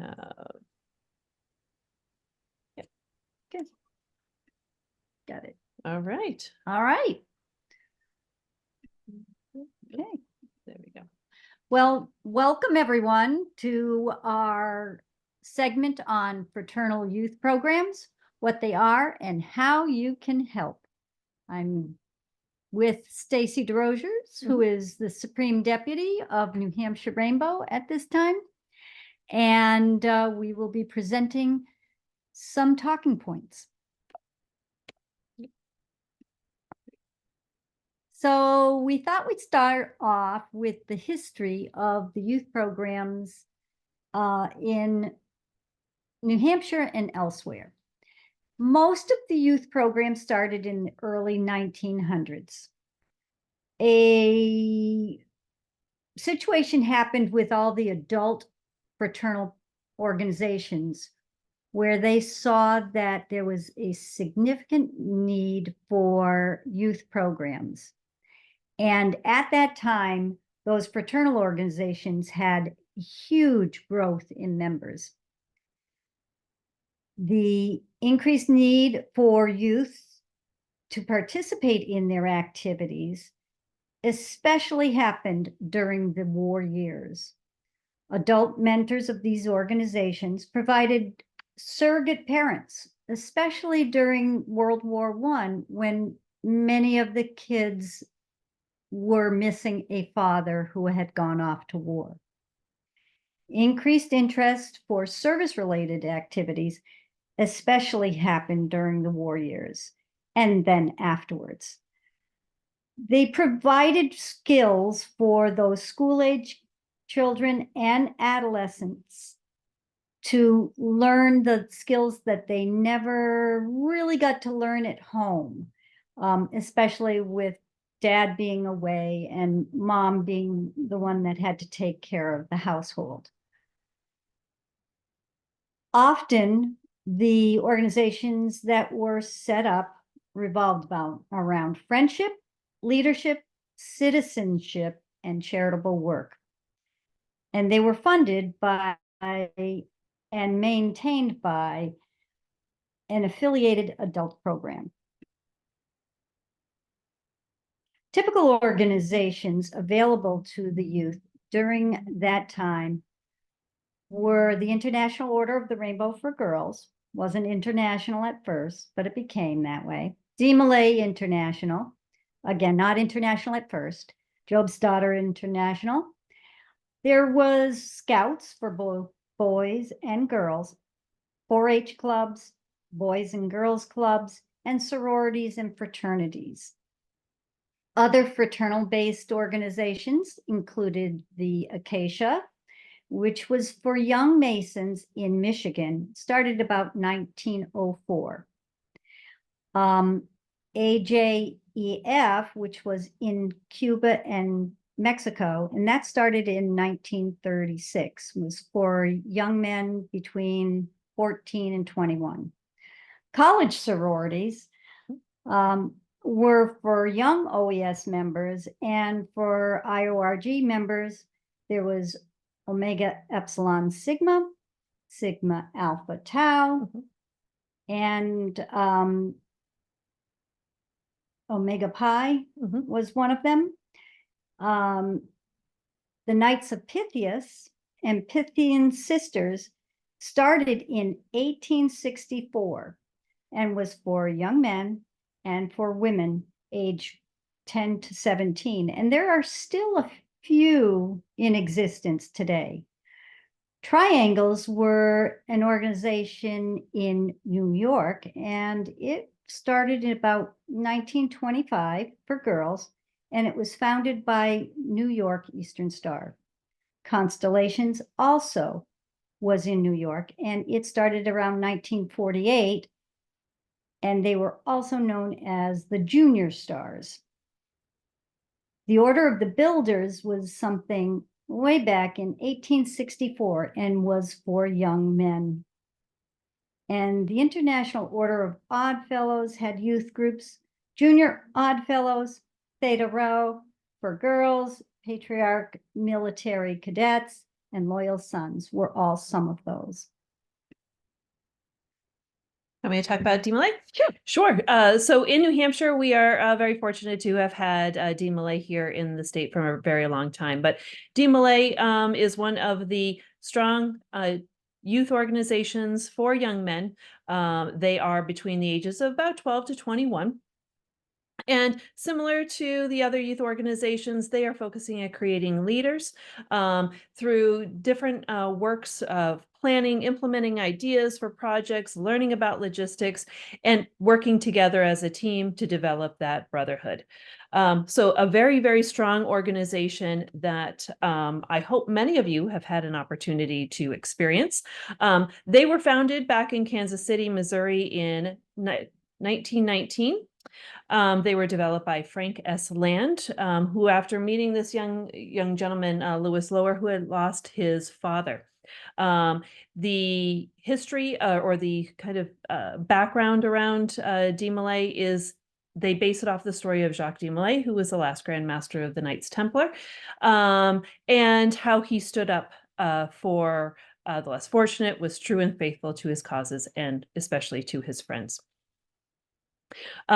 Yep. Good. Got it. All right. All right. Okay. There we go. Well, welcome everyone to our segment on fraternal youth programs, what they are and how you can help. I'm with Stacy DeRosiers, who is the Supreme Deputy of New Hampshire Rainbow at this time. And we will be presenting some talking points. So we thought we'd start off with the history of the youth programs in New Hampshire and elsewhere. Most of the youth programs started in the early 1900s. A situation happened with all the adult fraternal organizations where they saw that there was a significant need for youth programs. And at that time, those fraternal organizations had huge growth in members. The increased need for youth to participate in their activities especially happened during the war years. Adult mentors of these organizations provided surrogate parents, especially during World War I, when many of the kids were missing a father who had gone off to war. Increased interest for service-related activities especially happened during the war years and then afterwards. They provided skills for those school-age children and adolescents to learn the skills that they never really got to learn at home, especially with dad being away and mom being the one that had to take care of the household. Often, the organizations that were set up revolved around friendship, leadership, citizenship, and charitable work. And they were funded by and maintained by an affiliated adult program. Typical organizations available to the youth during that time were the International Order of the Rainbow for Girls, wasn't international at first, but it became that way. D-Malay International, again, not international at first. Job's Daughter International. There was Scouts for both boys and girls, 4-H clubs, boys and girls clubs, and sororities and fraternities. Other fraternal-based organizations included the Acacia, which was for young Masons in Michigan, started about 1904. AJEF, which was in Cuba and Mexico, and that started in 1936, was for young men between 14 and 21. College sororities were for young OES members, and for IORG members, there was Omega Epsilon Sigma, Sigma Alpha Tau, and Omega Pi was one of them. The Knights of Pythias and Pythian Sisters started in 1864 and was for young men and for women aged 10 to 17. And there are still a few in existence today. Triangles were an organization in New York, and it started in about 1925 for girls, and it was founded by New York Eastern Star. Constellations also was in New York, and it started around 1948, and they were also known as the Junior Stars. The Order of the Builders was something way back in 1864 and was for young men. And the International Order of Odd Fellows had youth groups, Junior Odd Fellows, Theta Rho for girls, Patriarch Military Cadets, and loyal sons were all some of those. Want me to talk about Dean Millay? Sure. So in New Hampshire, we are very fortunate to have had Dean Millay here in the state for a very long time. But Dean Millay is one of the strong youth organizations for young men. They are between the ages of about 12 to 21. And similar to the other youth organizations, they are focusing at creating leaders through different works of planning, implementing ideas for projects, learning about logistics, and working together as a team to develop that brotherhood. So a very, very strong organization that I hope many of you have had an opportunity to experience. They were founded back in Kansas City, Missouri in 1919. They were developed by Frank S. Land, who, after meeting this young gentleman, Lewis Lower, who had lost his father. The history or the kind of background around de Molay is they base it off the story of Jacques de Molay, who was the last Grand Master of the Knights Templar, and how he stood up for the less fortunate, was true and faithful to his causes, and especially to his friends. They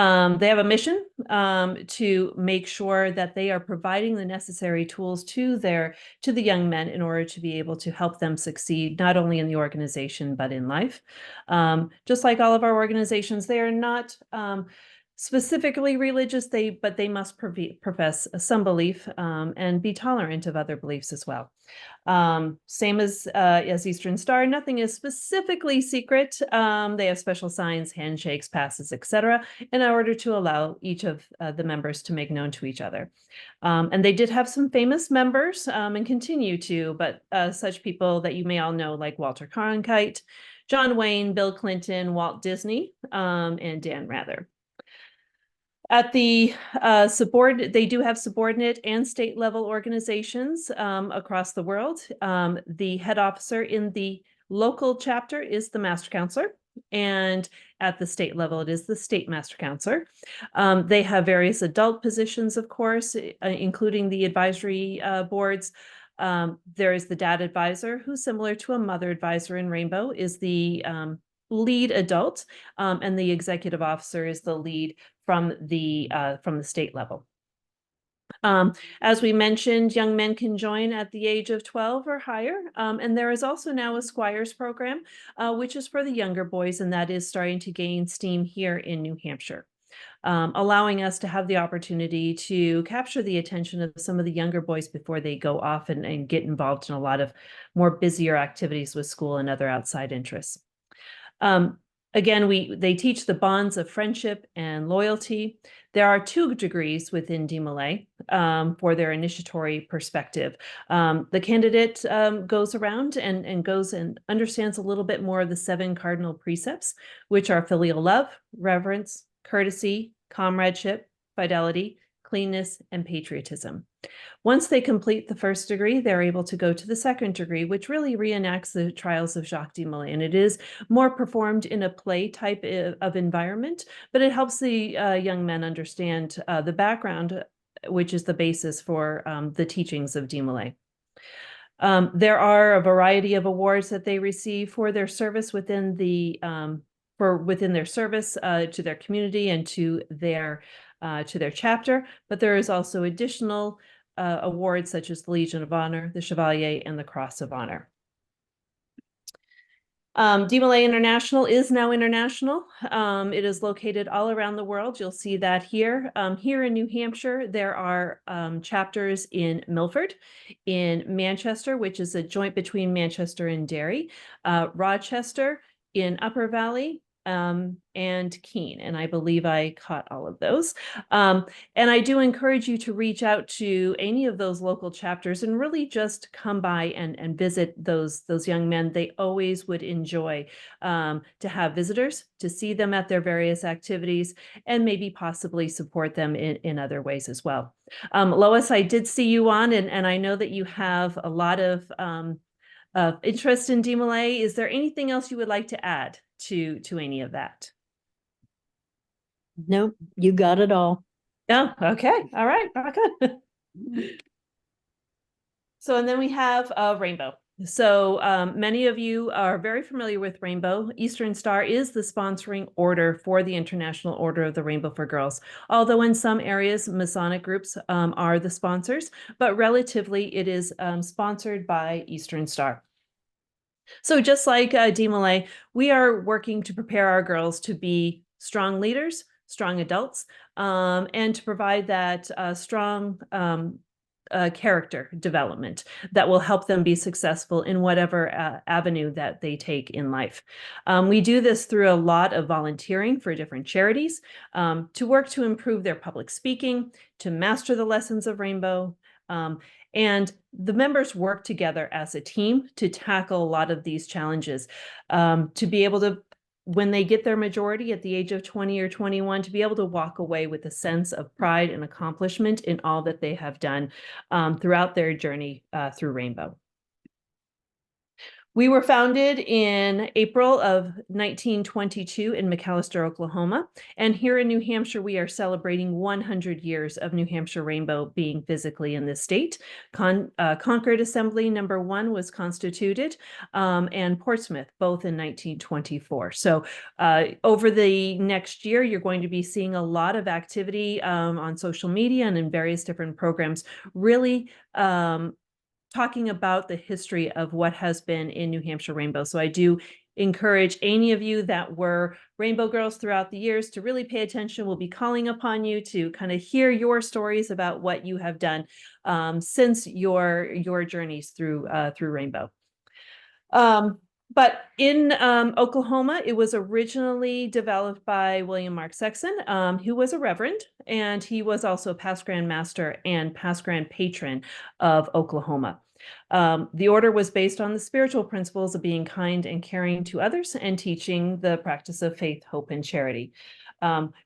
have a mission to make sure that they are providing the necessary tools to the young men in order to be able to help them succeed, not only in the organization, but in life. Just like all of our organizations, they are not specifically religious, but they must profess some belief and be tolerant of other beliefs as well. Same as Eastern Star, nothing is specifically secret. They have special signs, handshakes, passes, etc., in order to allow each of the members to make known to each other. And they did have some famous members and continue to, but such people that you may all know, like Walter Cronkite, John Wayne, Bill Clinton, Walt Disney, and Dan Rather. At the they do have subordinate and state level organizations across the world. The head officer in the local chapter is the Master Counselor, and at the state level, it is the State Master Counselor. They have various adult positions, of course, including the advisory boards. There is the Dad Advisor, who's similar to a Mother Advisor in Rainbow, is the lead adult, and the Executive Officer is the lead from the state level. As we mentioned, young men can join at the age of 12 or higher. And there is also now a Squires program, which is for the younger boys, and that is starting to gain steam here in New Hampshire, allowing us to have the opportunity to capture the attention of some of the younger boys before they go off and get involved in a lot of more busier activities with school and other outside interests. Again, they teach the bonds of friendship and loyalty. There are 2 degrees within de Molay for their initiatory perspective. The candidate goes around and goes and understands a little bit more of the 7 cardinal precepts, which are filial love, reverence, courtesy, comradeship, fidelity, cleanness, and patriotism. Once they complete the 1st degree, they're able to go to the 2nd degree, which really reenacts the trials of Jacques de Molay. And it is more performed in a play type of environment, but it helps the young men understand the background, which is the basis for the teachings of de Molay. There are a variety of awards that they receive for their service within their service to their community and to their chapter, but there is also additional awards such as the Legion of Honor, the Chevalier, and the Cross of Honor. De Molay International is now international. It is located all around the world. You'll see that here. Here in New Hampshire, there are chapters in Milford, in Manchester, which is a joint between Manchester and Derry, Rochester, in Upper Valley, and Keene. And I believe I caught all of those. And I do encourage you to reach out to any of those local chapters and really just come by and visit those young men. They always would enjoy to have visitors, to see them at their various activities, and maybe possibly support them in other ways as well. Lois, I did see you on, and I know that you have a lot of interest in de Molay. Is there anything else you would like to add to any of that? Nope, you got it all. Oh, okay. All right. Good. So, and then we have Rainbow. So many of you are very familiar with Rainbow. Eastern Star is the sponsoring order for the International Order of the Rainbow for Girls, although in some areas Masonic groups are the sponsors, but relatively it is sponsored by Eastern Star. So just like Dee Malay, we are working to prepare our girls to be strong leaders, strong adults, and to provide that strong character development that will help them be successful in whatever avenue that they take in life. We do this through a lot of volunteering for different charities, to work to improve their public speaking, to master the lessons of Rainbow, and the members work together as a team to tackle a lot of these challenges, to be able to, when they get their majority at the age of 20 or 21, to be able to walk away with a sense of pride and accomplishment in all that they have done throughout their journey through Rainbow. We were founded in April of 1922 in McAlester, Oklahoma. And here in New Hampshire, we are celebrating 100 years of New Hampshire Rainbow being physically in this state. Concord Assembly number 1 was constituted, and Portsmouth, both in 1924. So over the next year, you're going to be seeing a lot of activity on social media and in various different programs, really talking about the history of what has been in New Hampshire Rainbow. So I do encourage any of you that were Rainbow Girls throughout the years to really pay attention. We'll be calling upon you to kind of hear your stories about what you have done since your journeys through Rainbow. But in Oklahoma, it was originally developed by William Mark Sexton, who was a reverend, and he was also past Grand Master and past Grand Patron of Oklahoma. The order was based on the spiritual principles of being kind and caring to others and teaching the practice of faith, hope, and charity.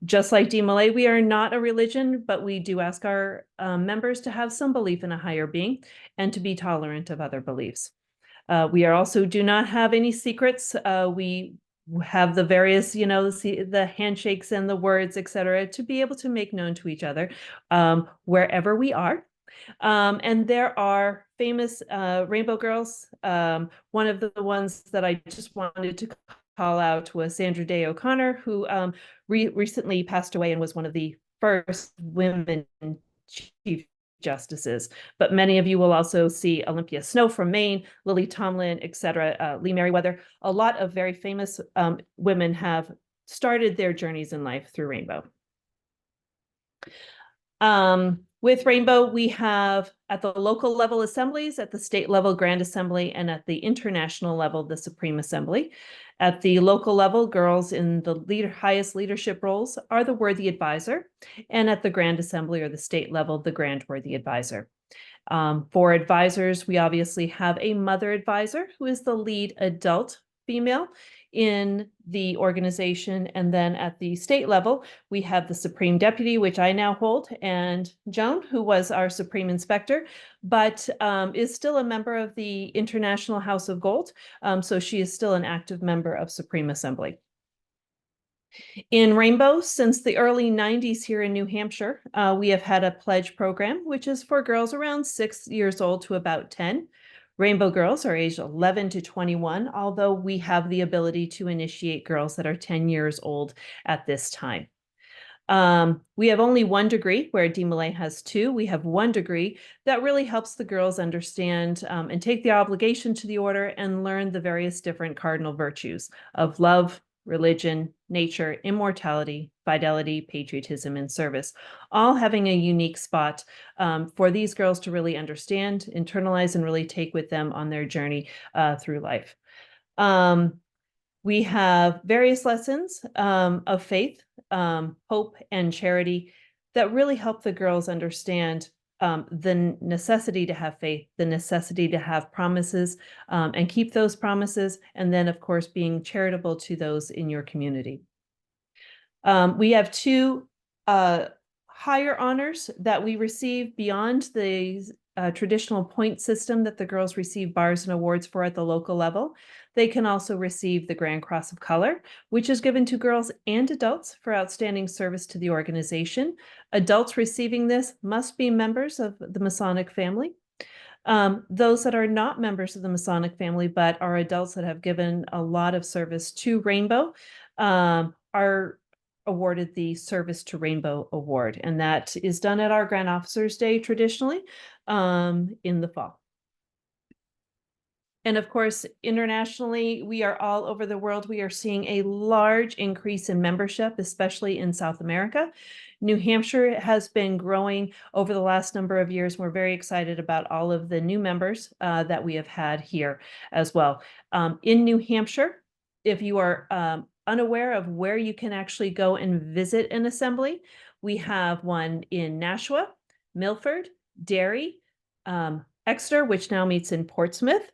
Just like Dee Malay, we are not a religion, but we do ask our members to have some belief in a higher being and to be tolerant of other beliefs. We are also do not have any secrets. We have the various, the handshakes and the words, etc., to be able to make known to each other wherever we are. And there are famous Rainbow Girls. One of the ones that I just wanted to call out was Sandra Day O'Connor, who recently passed away and was one of the first women chief justices. But many of you will also see Olympia Snow from Maine, Lily Tomlin, etc., Lee Merriweather. A lot of very famous women have started their journeys in life through Rainbow. With Rainbow, we have at the local level assemblies, at the state level Grand Assembly, and at the international level, the Supreme Assembly. At the local level, girls in the highest leadership roles are the Worthy Advisor, and at the Grand Assembly or the state level, the Grand Worthy Advisor. For advisors, we obviously have a Mother Advisor, who is the lead adult female in the organization. And then at the state level, we have the Supreme Deputy, which I now hold, and Joan, who was our Supreme Inspector, but is still a member of the International House of Gold. So she is still an active member of Supreme Assembly. In Rainbow, since the early 90s here in New Hampshire, we have had a pledge program, which is for girls around 6 years old to about 10. Rainbow girls are aged 11 to 21, although we have the ability to initiate girls that are 10 years old at this time. We have only 1 degree, where Dee Malay has 2. We have 1 degree that really helps the girls understand and take the obligation to the order and learn the various different cardinal virtues of love, religion, nature, immortality, fidelity, patriotism, and service, all having a unique spot for these girls to really understand, internalize, and really take with them on their journey through life. We have various lessons of faith, hope, and charity that really help the girls understand the necessity to have faith, the necessity to have promises and keep those promises, and then, of course, being charitable to those in your community. We have 2 higher honors that we receive beyond the traditional point system that the girls receive bars and awards for at the local level. They can also receive the Grand Cross of Color, which is given to girls and adults for outstanding service to the organization. Adults receiving this must be members of the Masonic family. Those that are not members of the Masonic family, but are adults that have given a lot of service to Rainbow, are awarded the Service to Rainbow Award. And that is done at our Grand Officers Day traditionally in the fall. And of course, internationally, we are all over the world. We are seeing a large increase in membership, especially in South America. New Hampshire has been growing over the last number of years. We're very excited about all of the new members that we have had here as well. In New Hampshire, if you are unaware of where you can actually go and visit an assembly, we have one in Nashua, Milford, Derry, Exeter, which now meets in Portsmouth,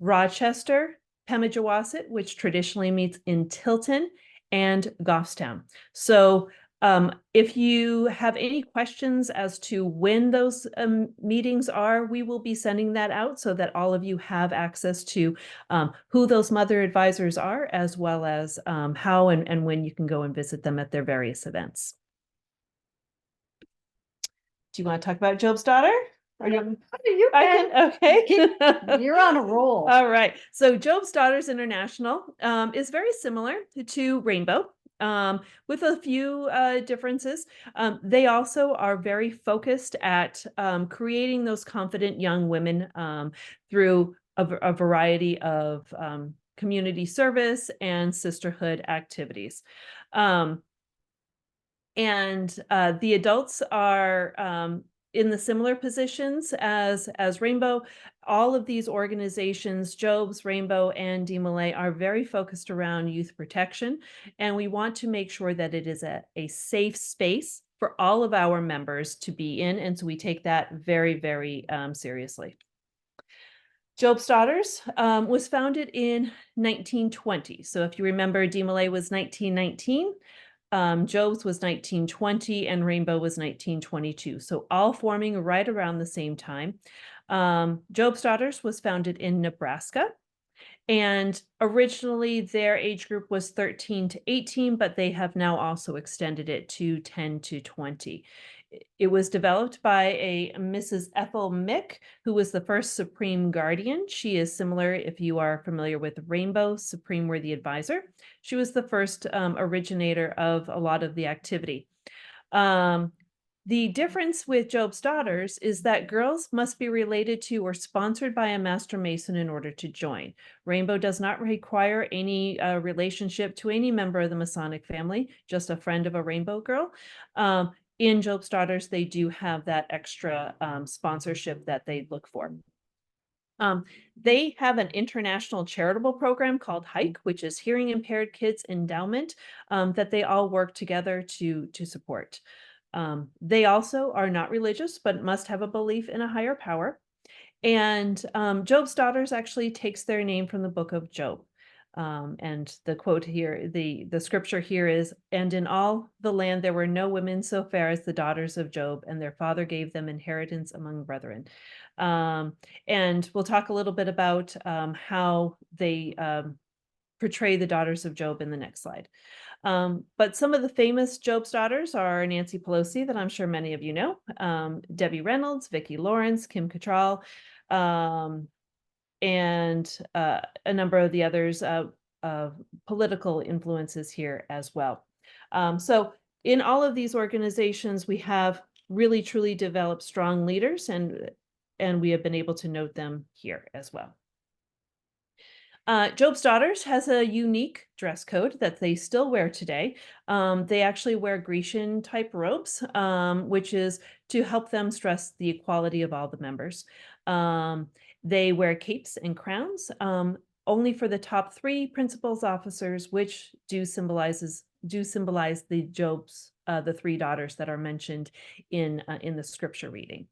Rochester, Pemigewasset, which traditionally meets in Tilton, and Goffstown. So if you have any questions as to when those meetings are, we will be sending that out so that all of you have access to who those mother advisors are, as well as how and when you can go and visit them at their various events. Do you want to talk about Job's daughter? Or You I can. can, okay. You're on a roll. All right. So Job's Daughters International is very similar to Rainbow, with a few differences. They also are very focused at creating those confident young women through a variety of community service and sisterhood activities. And the adults are in the similar positions as Rainbow. All of these organizations, Job's, Rainbow, and DMLA, are very focused around youth protection, and we want to make sure that it is a safe space for all of our members to be in, and so we take that very, very seriously. Job's Daughters was founded in 1920. So if you remember, DMLA was 1919. Job's was 1920 and Rainbow was 1922. So all forming right around the same time. Job's Daughters was founded in Nebraska. And originally their age group was 13 to 18, but they have now also extended it to 10 to 20. It was developed by a Mrs. Ethel Mick, who was the first Supreme Guardian. She is similar, if you are familiar with Rainbow, Supreme Worthy Advisor. She was the first originator of a lot of the activity. The difference with Job's Daughters is that girls must be related to or sponsored by a Master Mason in order to join. Rainbow does not require any relationship to any member of the Masonic family, just a friend of a Rainbow girl. In Job's Daughters, they do have that extra sponsorship that they look for. They have an international charitable program called HIKE, which is Hearing Impaired Kids Endowment, that they all work together to support. They also are not religious, but must have a belief in a higher power. And Job's Daughters actually takes their name from the book of Job. And the quote here, the scripture here is, "And in all the land there were no women so fair as the daughters of Job, and their father gave them inheritance among brethren." And we'll talk a little bit about how they portray the daughters of Job in the next slide. But some of the famous Job's daughters are Nancy Pelosi, that I'm sure many of you know, Debbie Reynolds, Vicki Lawrence, Kim Cattrall, and a number of the others political influences here as well. So in all of these organizations, we have really truly developed strong leaders, and we have been able to note them here as well. Job's Daughters has a unique dress code that they still wear today. They actually wear Grecian type robes, which is to help them stress the equality of all the members. They wear capes and crowns, only for the top 3 principals officers, which do symbolize the Job's, the 3 daughters that are mentioned in the scripture reading.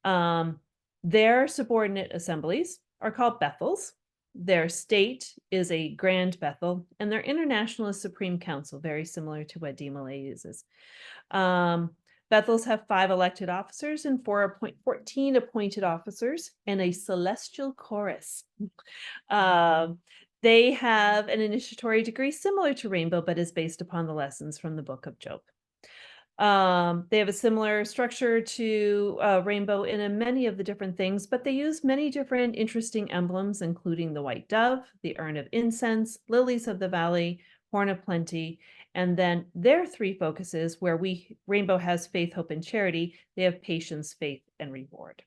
Their subordinate assemblies are called Bethels. Their state is a Grand Bethel, and their international is Supreme Council, very similar to what DMLA uses. Bethels have 5 elected officers and 14 appointed officers and a celestial chorus. They have an initiatory degree similar to Rainbow, but is based upon the lessons from the book of Job. They have a similar structure to Rainbow in many of the different things, but they use many different interesting emblems, including the white dove, the urn of incense, lilies of the valley, horn of plenty, and then their three focuses where Rainbow has faith, hope, and charity, they have patience, faith, and reward.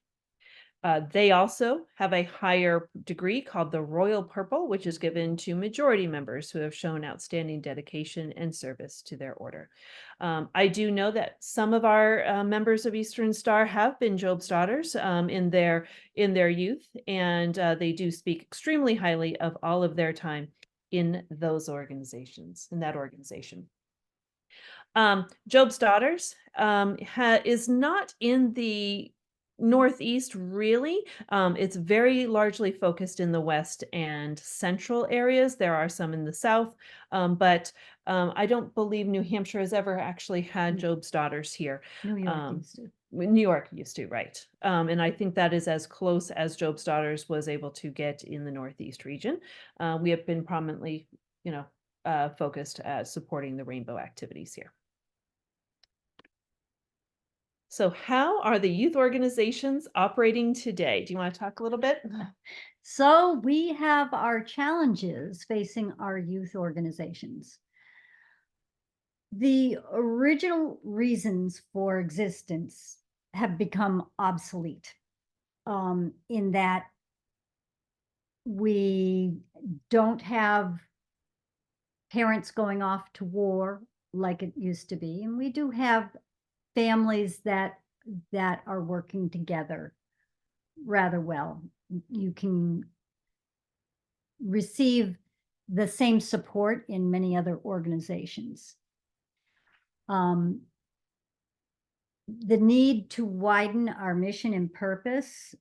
They also have a higher degree called the Royal Purple, which is given to majority members who have shown outstanding dedication and service to their order. I do know that some of our members of Eastern Star have been Job's daughters in their youth, and they do speak extremely highly of all of their time in that organization. Job's Daughters is not in the Northeast really. It's very largely focused in the West and Central areas. There are some in the South, but I don't believe New Hampshire has ever actually had Job's Daughters here. New York used to. New York used to, right. And I think that is as close as Job's Daughters was able to get in the Northeast region. We have been prominently, focused at supporting the rainbow activities here. So how are the youth organizations operating today? Do you want to talk a little bit? So we have our challenges facing our youth organizations. The original reasons for existence have become obsolete, in that we don't have parents going off to war like it used to be, and we do have families that are working together rather well. You can receive the same support in many other organizations. The need to widen our mission and purpose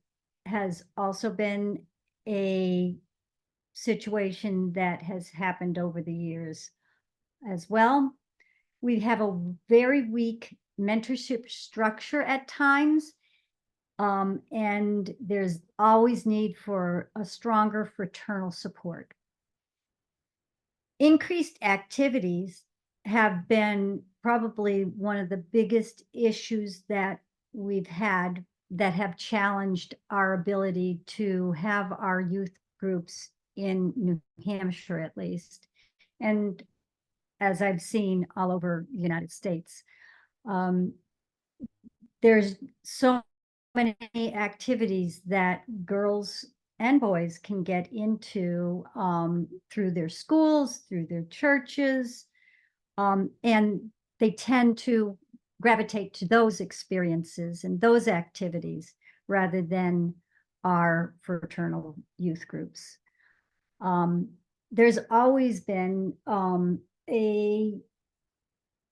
has also been a situation that has happened over the years as well. We have a very weak mentorship structure at times, and there's always need for a stronger fraternal support. Increased activities have been probably one of the biggest issues that we've had that have challenged our ability to have our youth groups in New Hampshire, at least, and as I've seen all over the United States. There's so many activities that girls and boys can get into through their schools, through their churches, and they tend to gravitate to those experiences and those activities rather than our fraternal youth groups. There's always been a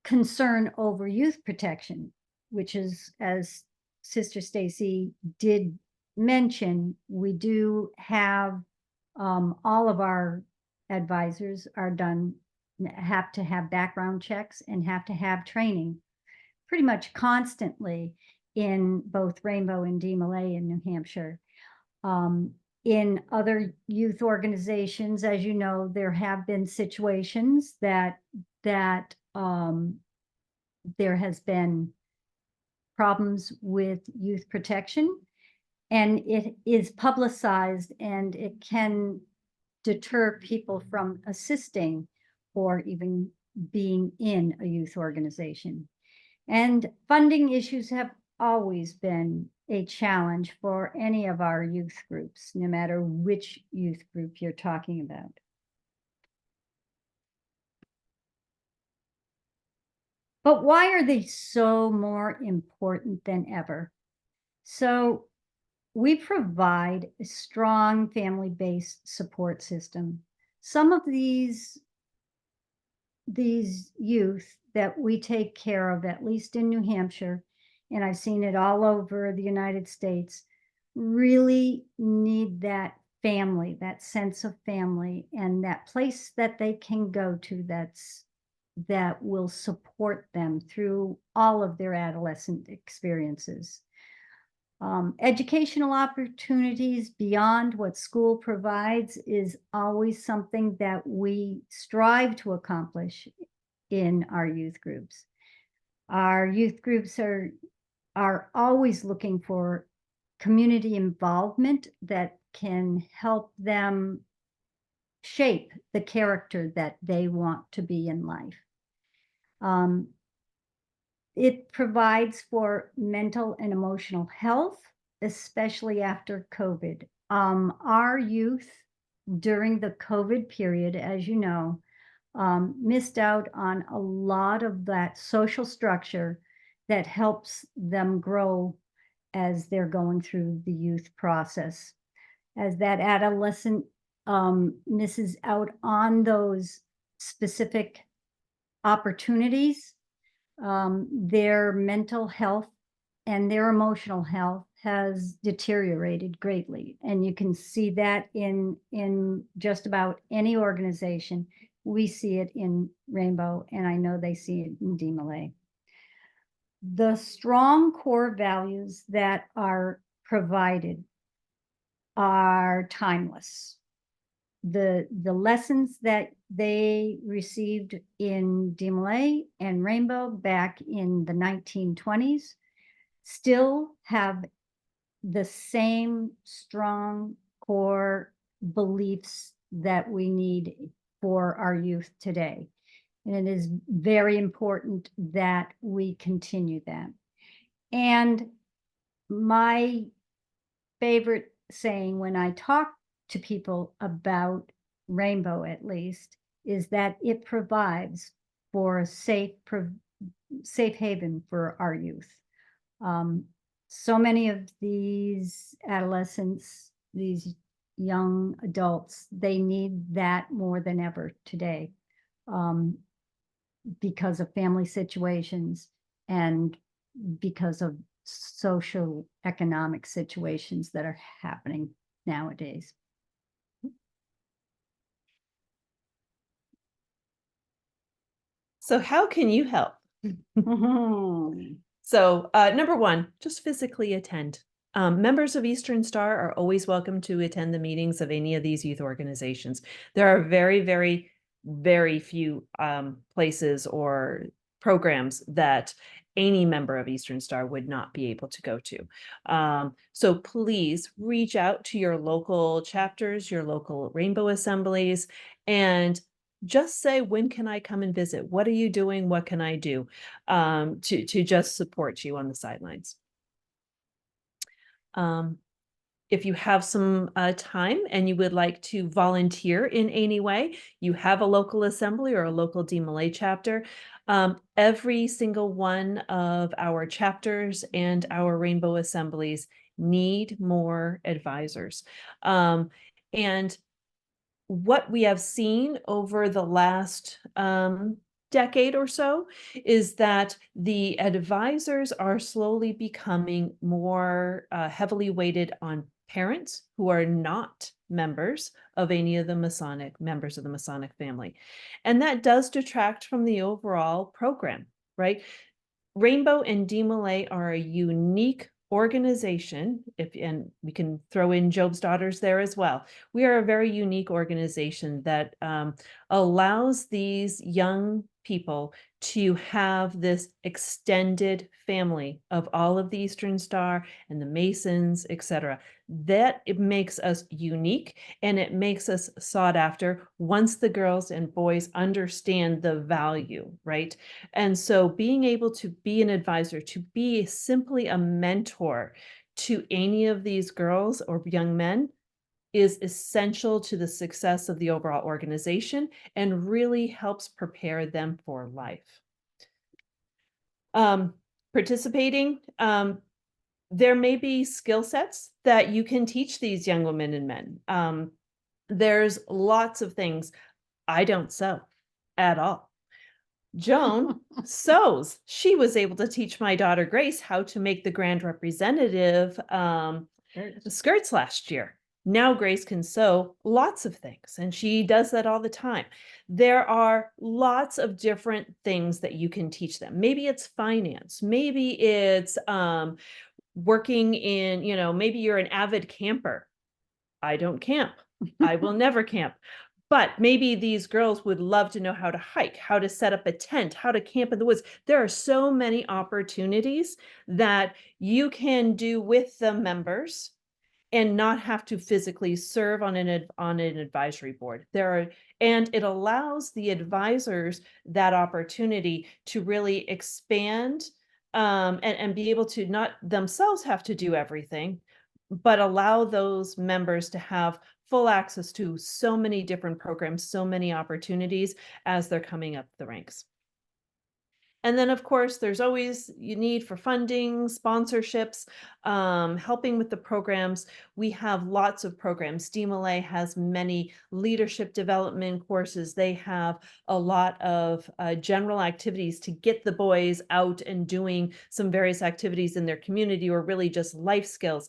concern over youth protection, which is, as Sister Stacy did mention, we do have all of our advisors have to have background checks and have to have training pretty much constantly in both Rainbow and DMLA in New Hampshire. In other youth organizations, as you know, there have been situations that there has been problems with youth protection, and it is publicized, and it can deter people from assisting or even being in a youth organization. And funding issues have always been a challenge for any of our youth groups, no matter which youth group you're talking about. But why are they so more important than ever? So we provide a strong family-based support system. Some of these youth that we take care of, at least in New Hampshire, and I've seen it all over the United States, really need that family, that sense of family, and that place that they can go to that will support them through all of their adolescent experiences. Educational opportunities beyond what school provides is always something that we strive to accomplish in our youth groups. Our youth groups are always looking for community involvement that can help them shape the character that they want to be in life. It provides for mental and emotional health, especially after COVID. Our youth during the COVID period, as you know, missed out on a lot of that social structure that helps them grow as they're going through the youth process. As that adolescent misses out on those specific opportunities, their mental health and their emotional health has deteriorated greatly. And you can see that in just about any organization. We see it in Rainbow, and I know they see it in DMLA. The strong core values that are provided are timeless. The lessons that they received in DMLA and Rainbow back in the 1920s still have the same strong core beliefs that we need for our youth today. And it is very important that we continue that. And my favorite saying when I talk to people about Rainbow, at least, is that it provides for a safe haven for our youth. So many of these adolescents, these young adults, they need that more than ever today, because of family situations and because of social economic situations that are happening nowadays. So how can you help? So number one, just physically attend. Members of Eastern Star are always welcome to attend the meetings of any of these youth organizations. There are very, very, very few places or programs that any member of Eastern Star would not be able to go to. So please reach out to your local chapters, your local Rainbow assemblies, and just say, when can I come and visit? What are you doing? What can I do to just support you on the sidelines? If you have some time and you would like to volunteer in any way, you have a local assembly or a local DMLA chapter. Every single one of our chapters and our Rainbow assemblies need more advisors. And what we have seen over the last decade or so is that the advisors are slowly becoming more heavily weighted on parents who are not members of any of the members of the Masonic family. And that does detract from the overall program, right? Rainbow and DMLA are a unique organization, and we can throw in Job's Daughters there as well. We are a very unique organization that allows these young people to have this extended family of all of the Eastern Star and the Masons, etc. That it makes us unique and it makes us sought after once the girls and boys understand the value, right? And so being able to be an advisor, to be simply a mentor to any of these girls or young men is essential to the success of the overall organization and really helps prepare them for life. Participating, there may be skill sets that you can teach these young women and men. There's lots of things. I don't sew at all. Joan sews. She was able to teach my daughter Grace how to make the grand representative skirts last year. Now Grace can sew lots of things, and she does that all the time. There are lots of different things that you can teach them. Maybe it's finance. Maybe it's working in, maybe you're an avid camper. I don't camp. I will never camp. But maybe these girls would love to know how to hike, how to set up a tent, how to camp in the woods. There are so many opportunities that you can do with the members and not have to physically serve on an advisory board. And it allows the advisors that opportunity to really expand, and be able to not themselves have to do everything, but allow those members to have full access to so many different programs, so many opportunities as they're coming up the ranks. And then, of course, there's always you need for funding, sponsorships, helping with the programs. We have lots of programs. DMLA has many leadership development courses. They have a lot of general activities to get the boys out and doing some various activities in their community, or really just life skills.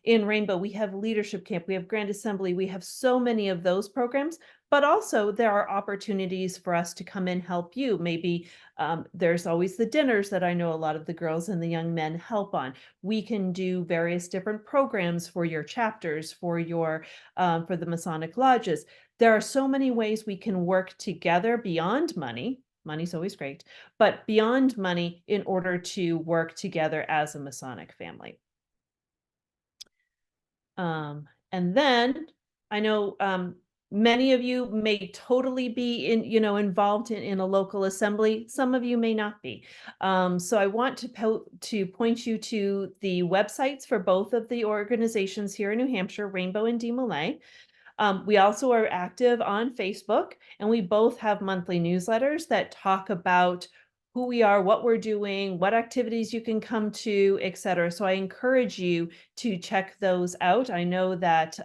In Rainbow, we have leadership camp, we have Grand Assembly, we have so many of those programs. But also, there are opportunities for us to come and help you. Maybe there's always the dinners that I know a lot of the girls and the young men help on. We can do various different programs for your chapters, for for the Masonic lodges. There are so many ways we can work together beyond money. Money's always great, but beyond money in order to work together as a Masonic family. And then I know many of you may totally be involved in a local assembly. Some of you may not be. So I want to point you to the websites for both of the organizations here in New Hampshire, Rainbow and DMLA. We also are active on Facebook, and we both have monthly newsletters that talk about who we are, what we're doing, what activities you can come to, etc. So I encourage you to check those out. I know that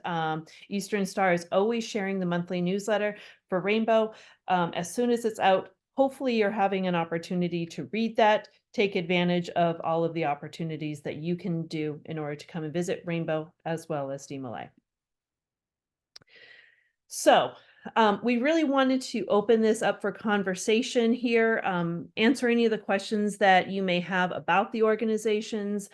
Eastern Star is always sharing the monthly newsletter for Rainbow. As soon as it's out, hopefully you're having an opportunity to read that, take advantage of all of the opportunities that you can do in order to come and visit Rainbow as well as DMLA. So we really wanted to open this up for conversation here, answer any of the questions that you may have about the organizations,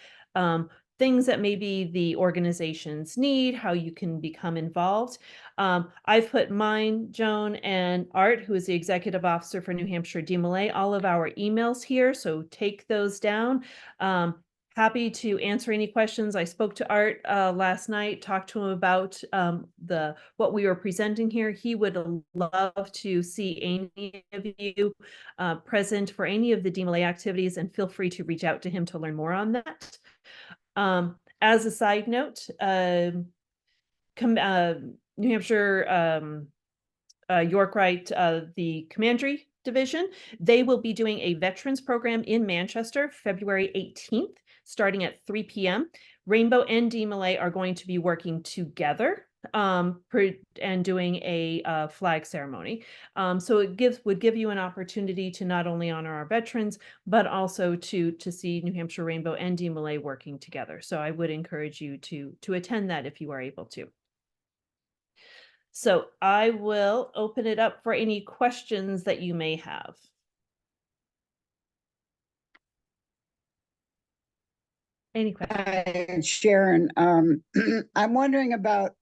things that maybe the organizations need, how you can become involved. I've put mine, Joan, and Art, who is the executive officer for New Hampshire DMLA, all of our emails here, so take those down. Happy to answer any questions. I spoke to Art last night, talked to him about what we were presenting here. He would love to see any of you present for any of the DMLA activities, and feel free to reach out to him to learn more on that. As a side note, New Hampshire York Rite, the Commandery Division, they will be doing a veterans program in Manchester, February 18th, starting at 3 p.m. Rainbow and DMLA are going to be working together and doing a flag ceremony. So it would give you an opportunity to not only honor our veterans, but also to see New Hampshire Rainbow and DMLA working together. So I would encourage you to attend that if you are able to. So I will open it up for any questions that you may have. Any questions? Hi, Sharon. I'm wondering about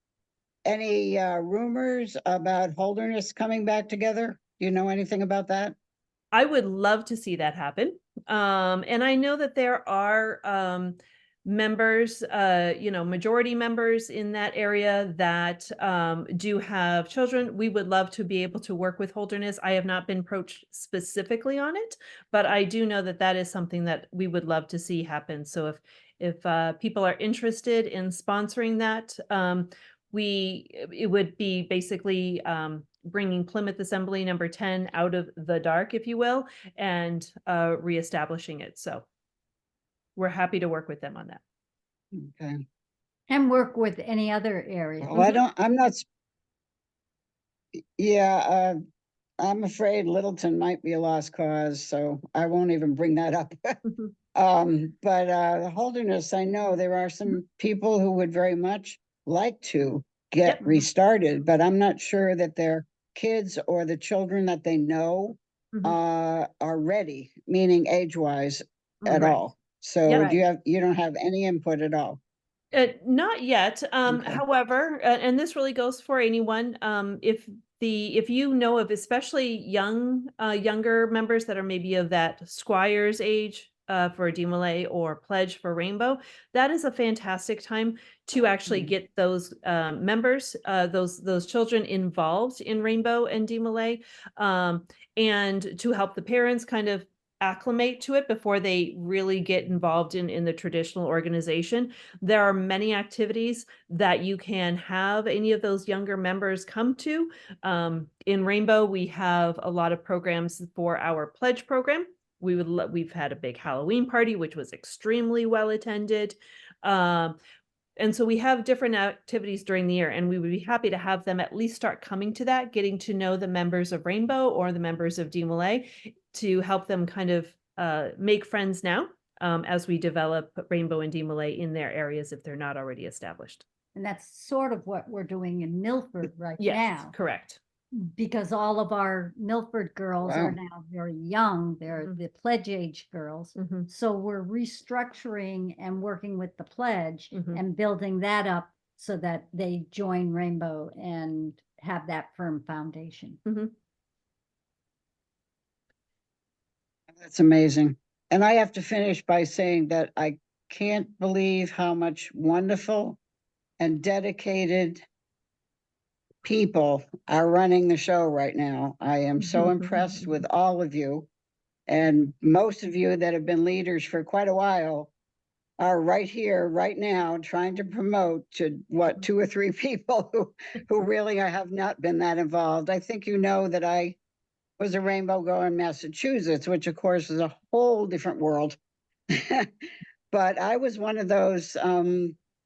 any rumors about Holderness coming back together. Do you know anything about that? I would love to see that happen. And I know that there are members, majority members in that area that do have children. We would love to be able to work with Holderness. I have not been approached specifically on it, but I do know that that is something that we would love to see happen. So if people are interested in sponsoring that, it would be basically bringing Plymouth Assembly number 10 out of the dark, if you will, and reestablishing it. So we're happy to work with them on that. Okay. And work with any other area. Well, yeah, I'm afraid Littleton might be a lost cause, so I won't even bring that up. But the Holderness, I know there are some people who would very much like to get Yep. restarted, but I'm not sure that their kids or the children that they know are ready, meaning age-wise at Right. all. So Yeah. you don't have any input at all? Not yet. Okay. However, and this really goes for anyone, if if you know of especially younger members that are maybe of that squire's age for DMLA or pledge for Rainbow, that is a fantastic time to actually get those members, those children involved in Rainbow and DMLA, and to help the parents kind of acclimate to it before they really get involved in the traditional organization. There are many activities that you can have any of those younger members come to. In Rainbow, we have a lot of programs for our pledge program. We've had a big Halloween party, which was extremely well attended. And so we have different activities during the year, and we would be happy to have them at least start coming to that, getting to know the members of Rainbow or the members of DMLA to help them kind of make friends now as we develop Rainbow and DMLA in their areas if they're not already established. And that's sort of what we're doing in Milford right Yes, now, correct. because all of our Milford girls are Wow. now very young. They're Mhm. the pledge age girls. Mhm. So we're restructuring and working with the pledge Mhm. and building that up so that they join Rainbow and have that firm foundation. That's amazing. And I have to finish by saying that I can't believe how much wonderful and dedicated people are running the show right now. I am so impressed with all of you. And most of you that have been leaders for quite a while are right here, right now, trying to promote to what, 2 or 3 people who really have not been that involved. I think you know that I was a Rainbow Girl in Massachusetts, which of course is a whole different world. But I was one of those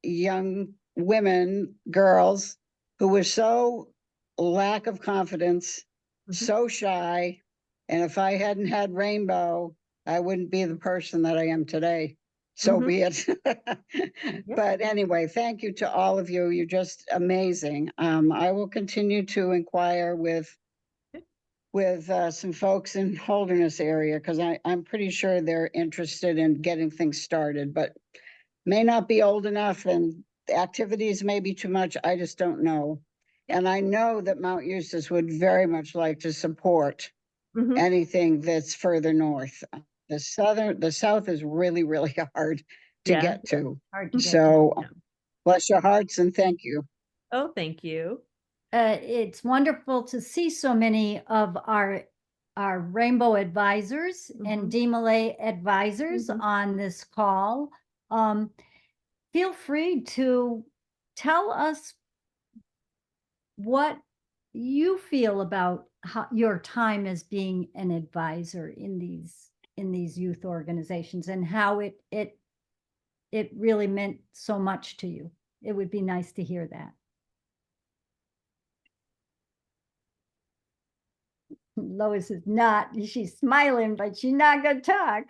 young women, girls, who was so lack of confidence, so shy. And if I hadn't had Rainbow, I wouldn't be the person that I am today. So be it. But anyway, thank you to all of you. You're just amazing. I will continue to inquire with some folks in Holderness area, because I'm pretty sure they're interested in getting things started, but may not be old enough and the activities may be too much. I just don't know. And I know that Mount Eustis would very much like to support anything that's further north. The south is really, really hard to Yeah. get to. Hard to get to. So Yeah. bless your hearts and thank you. Oh, thank you. It's wonderful to see so many of our Rainbow advisors and DMLA advisors on this call. Feel free to tell us what you feel about your time as being an advisor in these youth organizations and how it really meant so much to you. It would be nice to hear that. Lois is not, she's smiling, but she's not gonna talk.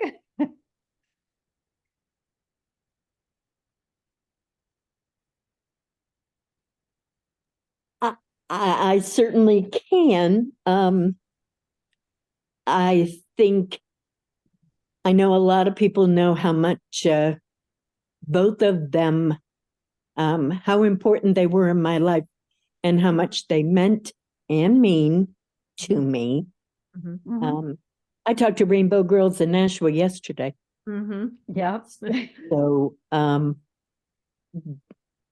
I certainly can. I think I know a lot of people know how much both of them, how important they were in my life and how much they meant and mean to me. I talked to Rainbow Girls in Nashville yesterday. Yep. So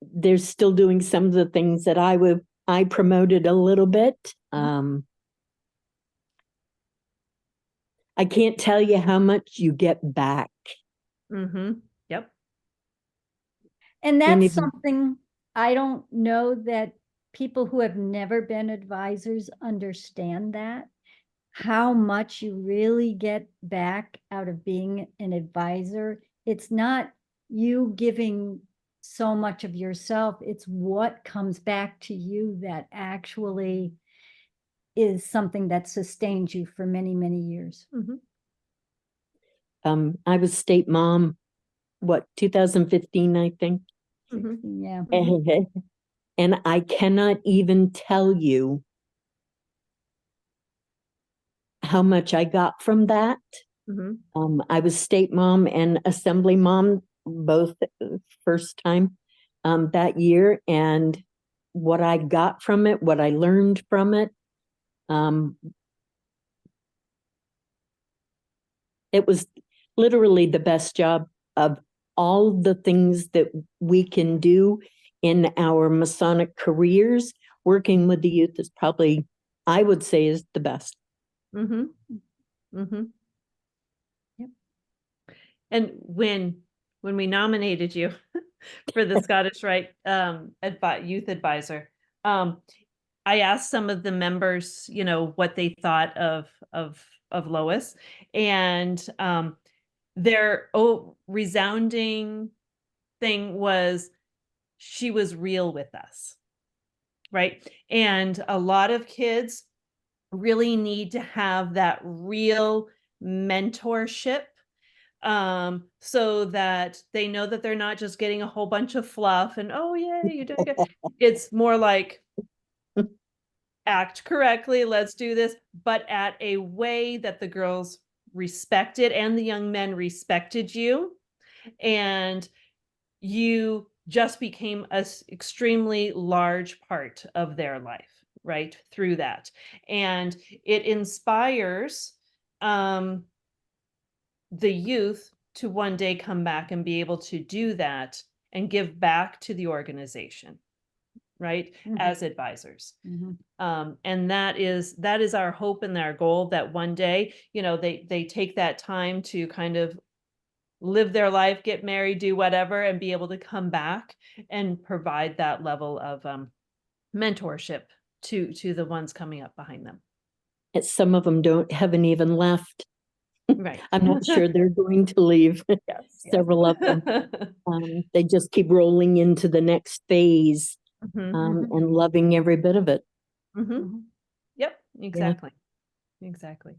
they're still doing some of the things that I promoted a little bit. I can't tell you how much you get back. Yep. And that's even- something I don't know that people who have never been advisors understand, that how much you really get back out of being an advisor. It's not you giving so much of yourself, it's what comes back to you that actually is something that sustains you for many, many years. I was state mom, 2015, I think. Yeah. And I cannot even tell you how much I got from that. I was state mom and assembly mom, both first time that year. And what I got from it, what I learned from it, It was literally the best job of all the things that we can do in our Masonic careers. Working with the youth is probably, I would say, is the best. Mm-hmm. Mm-hmm. Yep. And when we nominated you for the Scottish Rite youth advisor, I asked some of the members, you know, what they thought of Lois, and their resounding thing was she was real with us, right? And a lot of kids really need to have that real mentorship, so that they know that they're not just getting a whole bunch of fluff and, oh yeah, you did good. It's more like, act correctly, let's do this, but at a way that the girls respected and the young men respected you, and you just became a extremely large part of their life, right, through that. And it inspires the youth to one day come back and be able to do that and give back to the organization, right, as advisors. And that is our hope and our goal, that one day, you know, they take that time to kind of live their life, get married, do whatever, and be able to come back and provide that level of mentorship to the ones coming up behind them. And some of them haven't even left. Right. I'm not sure they're going to leave. Yes, Several of them. They just keep rolling into the next phase, and loving every bit of it. Yep, exactly. Exactly.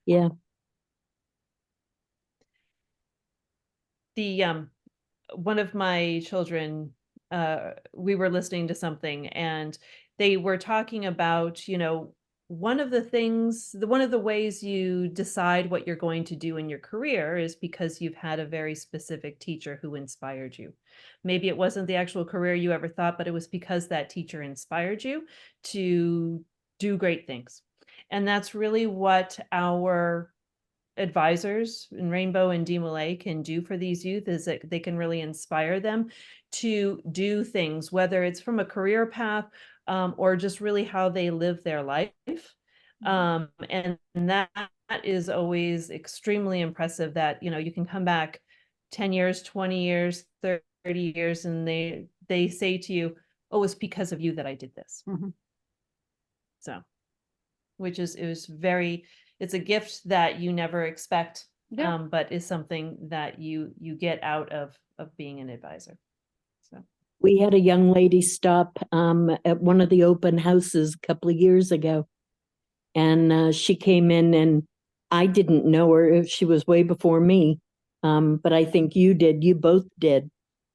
Yeah. The one of my children, we were listening to something and they were talking about, you know, one of the ways you decide what you're going to do in your career is because you've had a very specific teacher who inspired you. Maybe it wasn't the actual career you ever thought, but it was because that teacher inspired you to do great things. And that's really what our advisors in Rainbow and DeMolay can do for these youth, is that they can really inspire them to do things, whether it's from a career path, or just really how they live their life. And that is always extremely impressive, that, you know, you can come back 10 years, 20 years, 30 years, and they say to you, oh, it's because of you that I did this. So, it's a gift that you never expect, but is something that you get out of being an advisor. So we had a young lady stop at one of the open houses a couple of years ago, and she came in, and I didn't know her. She was way before me, but I think you both did.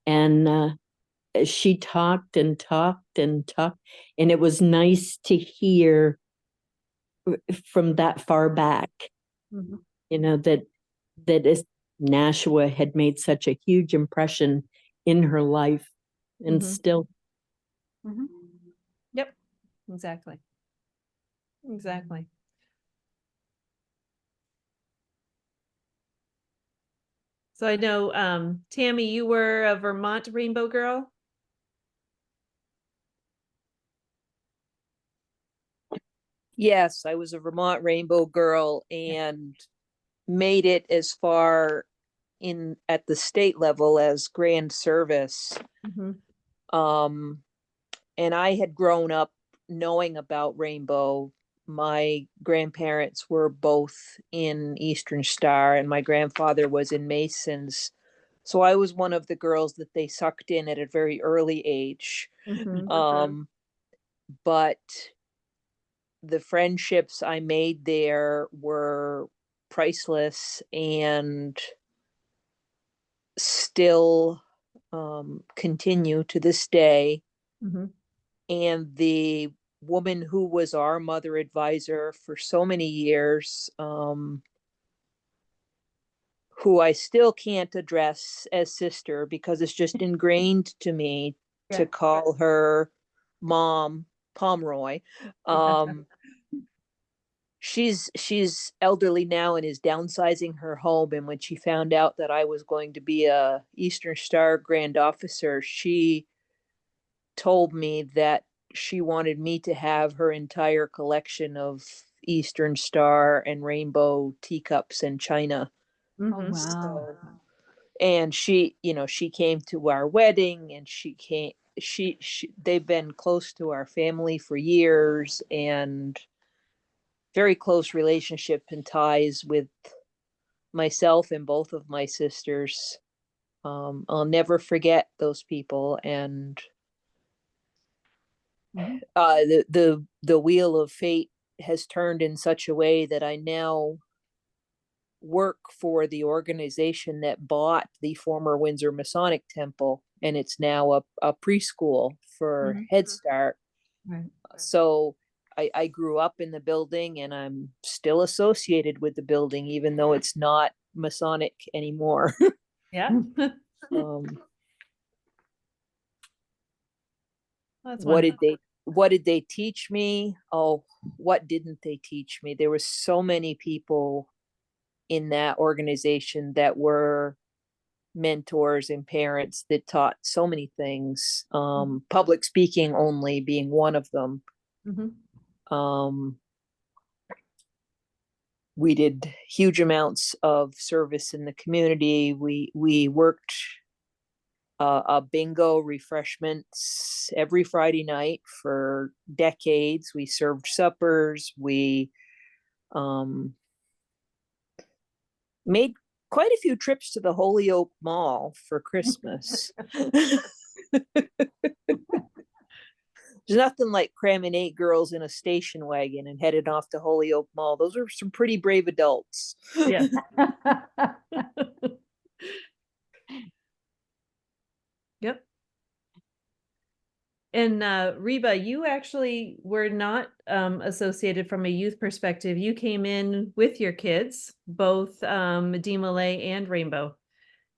And she talked and talked and talked, and it was nice to hear from that far back, you know, that Nashua had made such a huge impression in her life, and still. Yep, exactly. So I know, Tammy, you were a Vermont Rainbow girl. Yes, I was a Vermont Rainbow girl and made it as far in at the state level as Grand Service. And I had grown up knowing about Rainbow. My grandparents were both in Eastern Star and my grandfather was in Masons. So I was one of the girls that they sucked in at a very early age. But the friendships I made there were priceless and still continue to this day. And the woman who was our mother advisor for so many years, who I still can't address as sister because it's just ingrained to me to call her Mom Pomeroy. she's elderly now and is downsizing her home. And when she found out that I was going to be a Eastern Star Grand Officer, she told me that she wanted me to have her entire collection of Eastern Star and Rainbow teacups and china. Oh, Mhm. wow. And she, she came to our wedding, and they've been close to our family for years, and very close relationship and ties with myself and both of my sisters. I'll never forget those people. And Mhm. the wheel of fate has turned in such a way that I now work for the organization that bought the former Windsor Masonic Temple, and it's now a preschool for Mhm. Head Start. Right. So I grew up in the building, and I'm still associated with the building, even though it's not Masonic anymore. Yeah. um, That's what wonderful. what did they teach me? Oh, what didn't they teach me? There were so many people in that organization that were mentors and parents that taught so many things. Public speaking only being one of them. Mhm. We did huge amounts of service in the community. We worked a bingo refreshments every Friday night for decades. We served suppers. We made quite a few trips to the Holyoke Mall for Christmas. There's nothing like cramming 8 girls in a station wagon and headed off to Holyoke Mall. Those are some pretty brave adults. Yeah. Yep. And Reba, you actually were not associated from a youth perspective. You came in with your kids, both Malay and Rainbow,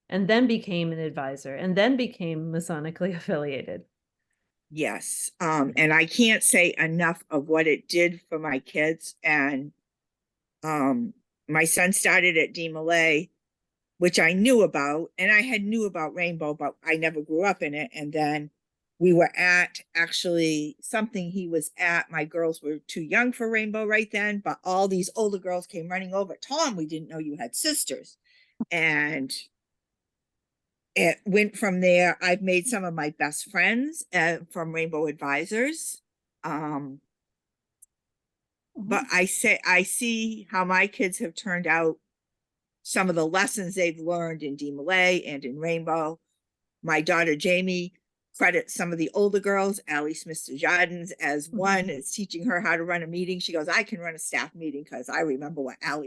and then became an advisor, and then became Masonically affiliated. Yes. And I can't say enough of what it did for my kids. And my son started at Malay, which I knew about, and I had knew about Rainbow, but I never grew up in it. And then we were at actually something he was at. My girls were too young for Rainbow right then, but all these older girls came running over. Tom, we didn't know you had sisters. And it went from there. I've made some of my best friends from Rainbow Advisors. But I see how my kids have turned out, some of the lessons they've learned in Malay and in Rainbow. My daughter Jamie credits some of the older girls, Allie Smith-Jardins, as one is teaching her how to run a meeting. She goes, I can run a staff meeting because I remember how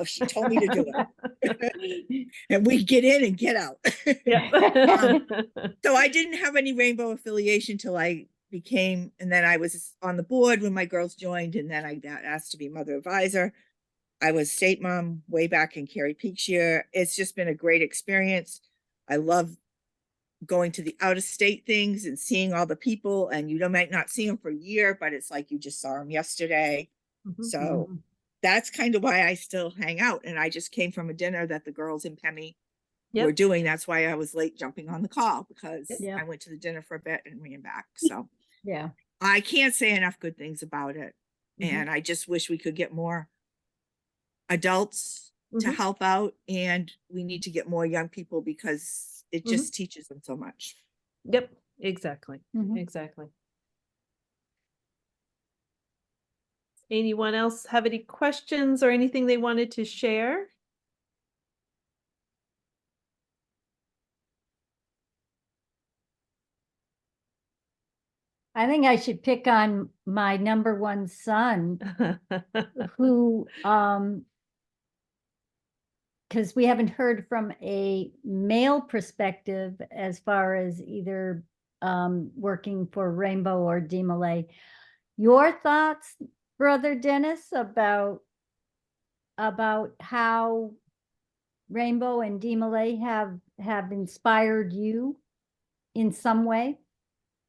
she told me to do it. And we get in and get out. Yeah. So I didn't have any Rainbow affiliation till I became, and then I was on the board when my girls joined, and then I got asked to be mother advisor. I was state mom way back in Carrie Peak's year. It's just been a great experience. I love going to the out of state things and seeing all the people, and you might not see them for a year, but it's like you just saw them yesterday. So that's kind of why I still hang out. And I just came from a dinner that the girls in Pemmy were doing. That's why I was late jumping on the call, because I went to the dinner for a bit and ran back. So Yeah. I can't say enough good things about it. And I just wish we could get more adults to help out, and we need to get more young people because it just teaches them so much. Yep, exactly. Exactly. Anyone else have any questions or anything they wanted to share? I think I should pick on my number one son, who, because we haven't heard from a male perspective as far as either working for Rainbow or Malay. Your thoughts, Brother Dennis, about how Rainbow and Malay have inspired you in some way?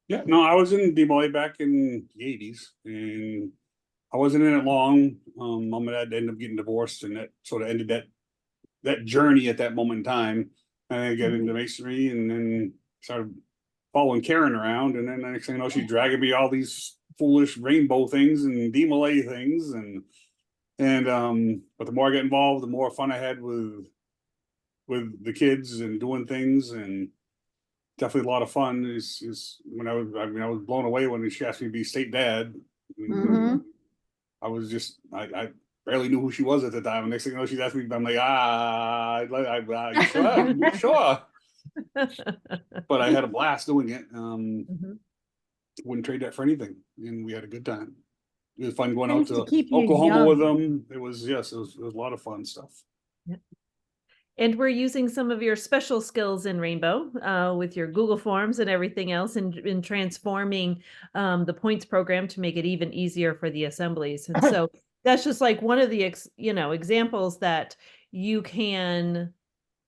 Yeah, no, I was in Malay back in the 80s, and I wasn't in it long. Mom and dad ended up getting divorced, and that sort of ended that journey at that moment in time. And I got into masonry, and then started following Karen around, and then the next thing you know, she's dragging me all these foolish rainbow things and DMLA things, but the more I got involved, the more fun I had with the kids and doing things, and definitely a lot of fun. Is when I was blown away when she asked me to be state dad. Mhm. I was just I barely knew who she was at the time. And next thing you know, she's asked me, I'm like, you sure? You sure? But I had a blast doing it. Mhm. Wouldn't trade that for anything, and we had a good time. It was fun going out Tends to to keep you Oklahoma with young. them. It was a lot of fun stuff. And we're using some of your special skills in Rainbow with your Google Forms and everything else in transforming the points program to make it even easier for the assemblies. And so that's just like one of the examples that you can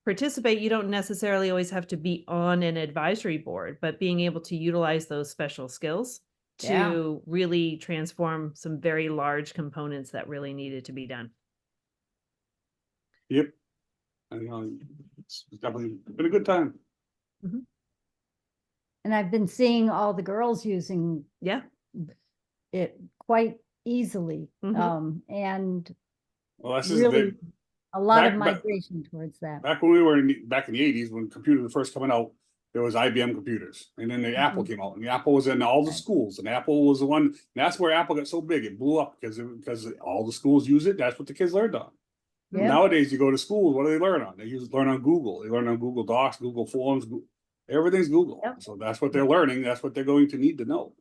participate. You don't necessarily always have to be on an advisory board, but being able to utilize those special skills Yeah. to really transform some very large components that really needed to be done. Yep. It's definitely been a good time. And I've been seeing all the girls using Yeah. it quite easily. Mhm. And Well, this is really a lot of back- migration towards that. back when we were back in the 80s, when computers were first coming out, there was IBM computers, and then the Apple came out, and the Apple was in all the Right. schools, and Apple was the one. And that's where Apple got so big; it blew up because all the schools use it. That's what the kids learned on. Yeah. Nowadays, you go to school, what do they learn on? They learn on Google. They learn on Google Docs, Google Forms, everything's Google. Yep. So that's what they're learning. That's what they're going to need to know.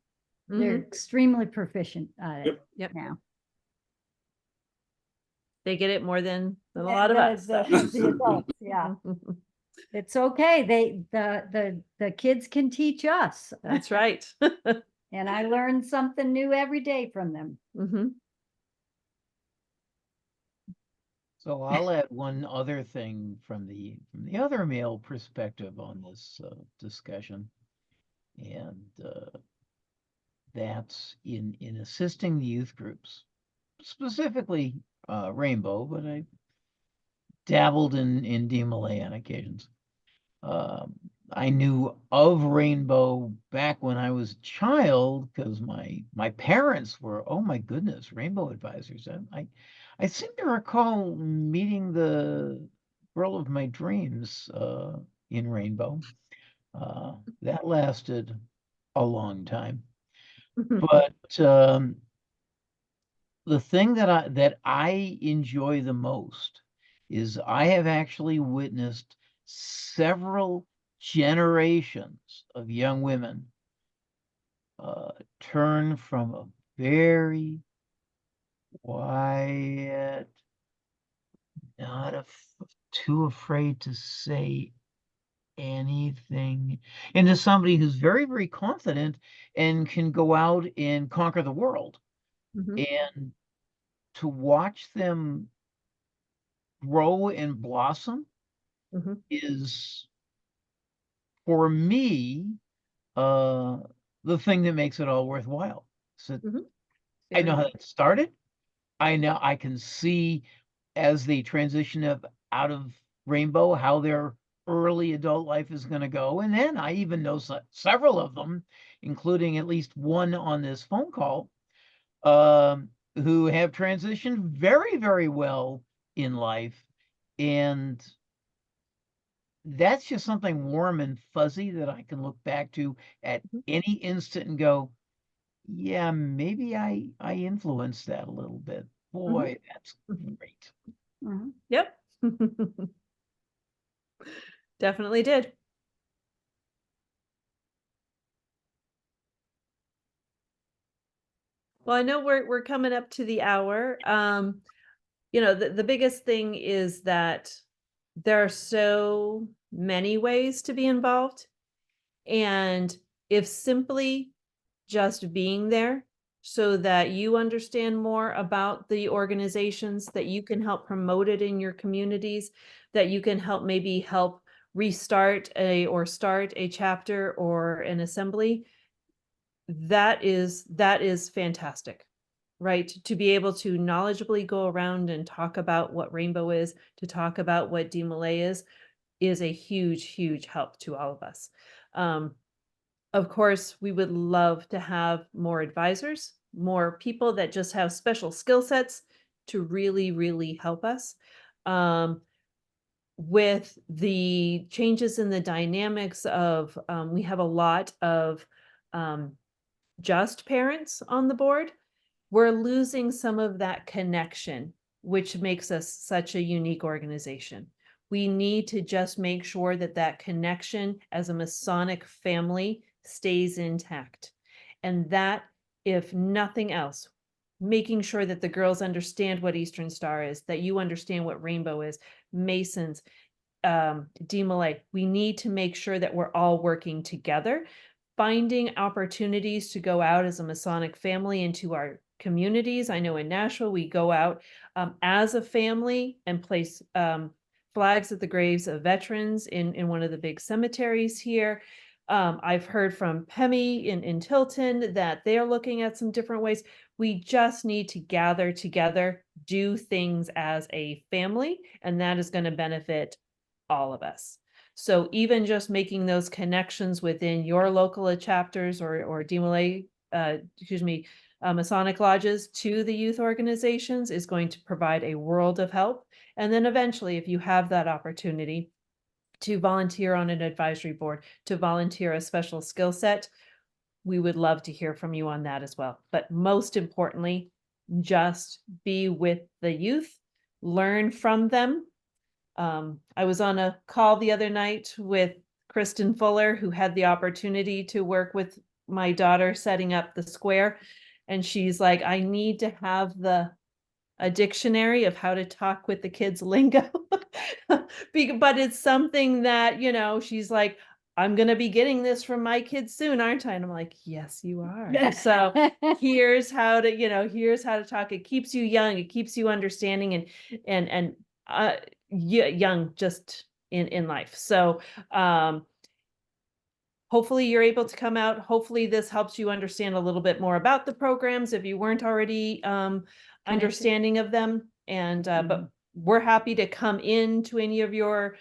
They're Mhm. extremely proficient at it Yep. now. They get it more than a Yeah, lot of us. the adults, yeah. It's okay. The kids can teach us. That's right. And I learn something new every day from them. Mhm. So I'll add one other thing from the other male perspective on this discussion, and that's in assisting the youth groups, specifically Rainbow, but I dabbled in DMLA on occasions. I knew of Rainbow back when I was a child because my parents were, oh my goodness, Rainbow advisors. I seem to recall meeting the girl of my dreams in Rainbow. That lasted a long time. But the thing that I enjoy the most is I have actually witnessed several generations of young women turn from a very quiet, not too afraid to say anything, into somebody who's very, very confident and can go out and conquer the world. Mhm. And to watch them grow and blossom Mhm. is, for me, the thing that makes it all worthwhile. So Mhm. I know Very how it started. I know I can see as they transition out of Rainbow how their early adult life is going to go. And then I even know several of them, including at least one on this phone call, who have transitioned very, very well in life. And that's just something warm and fuzzy that I can look back to at Mhm. any instant and go, yeah, maybe I influenced that a little bit. Boy, that's great. Mhm. Yep. Definitely did. Well, I know we're coming up to the hour. The biggest thing is that there are so many ways to be involved. And if simply just being there so that you understand more about the organizations, that you can help promote it in your communities, that you can help restart or start a chapter or an assembly, that is fantastic. right? To be able to knowledgeably go around and talk about what rainbow is, to talk about what DMLA is a huge, huge help to all of us. Of course, we would love to have more advisors, more people that just have special skill sets to really, really help us. With the changes in the dynamics of, we have a lot of just parents on the board. We're losing some of that connection, which makes us such a unique organization. We need to just make sure that that connection as a Masonic family stays intact. And that, if nothing else, making sure that the girls understand what Eastern Star is, that you understand what Rainbow is, Masons, DMLA. We need to make sure that we're all working together, finding opportunities to go out as a Masonic family into our communities. I know in Nashville, we go out as a family and place flags at the graves of veterans in one of the big cemeteries here. I've heard from Pemmy in Tilton that they're looking at some different ways. We just need to gather together, do things as a family, and that is going to benefit all of us. So even just making those connections within your local chapters or DMLA, Masonic lodges to the youth organizations is going to provide a world of help. And then eventually, if you have that opportunity to volunteer on an advisory board, to volunteer a special skill set, we would love to hear from you on that as well. But most importantly, just be with the youth, learn from them. I was on a call the other night with Kristen Fuller, who had the opportunity to work with my daughter setting up the square. And she's like, I need to have a dictionary of how to talk with the kids lingo. But it's something that, you know, she's like, I'm going to be getting this from my kids soon, aren't I? And I'm like, yes, you are. So here's how to talk. It keeps you young. It keeps you understanding and young just in life. So, hopefully you're able to come out. Hopefully this helps you understand a little bit more about the programs if you weren't already understanding of them. And but we're happy to come into any of your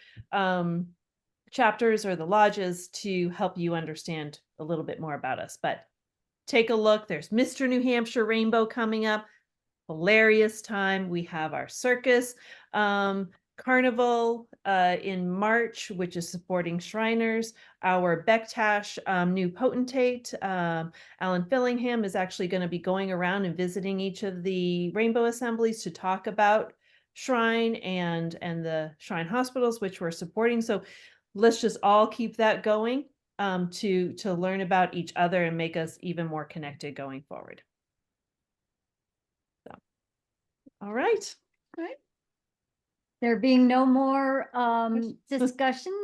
chapters or the lodges to help you understand a little bit more about us. But take a look. There's Mr. New Hampshire Rainbow coming up. Hilarious time. We have our circus carnival in March, which is supporting Shriners. Our Bektash new potentate, Alan Fillingham, is actually going to be going around and visiting each of the rainbow assemblies to talk about Shrine and the Shrine hospitals, which we're supporting. So let's just all keep that going to learn about each other and make us even more connected going forward. So, all right. There being no more discussion,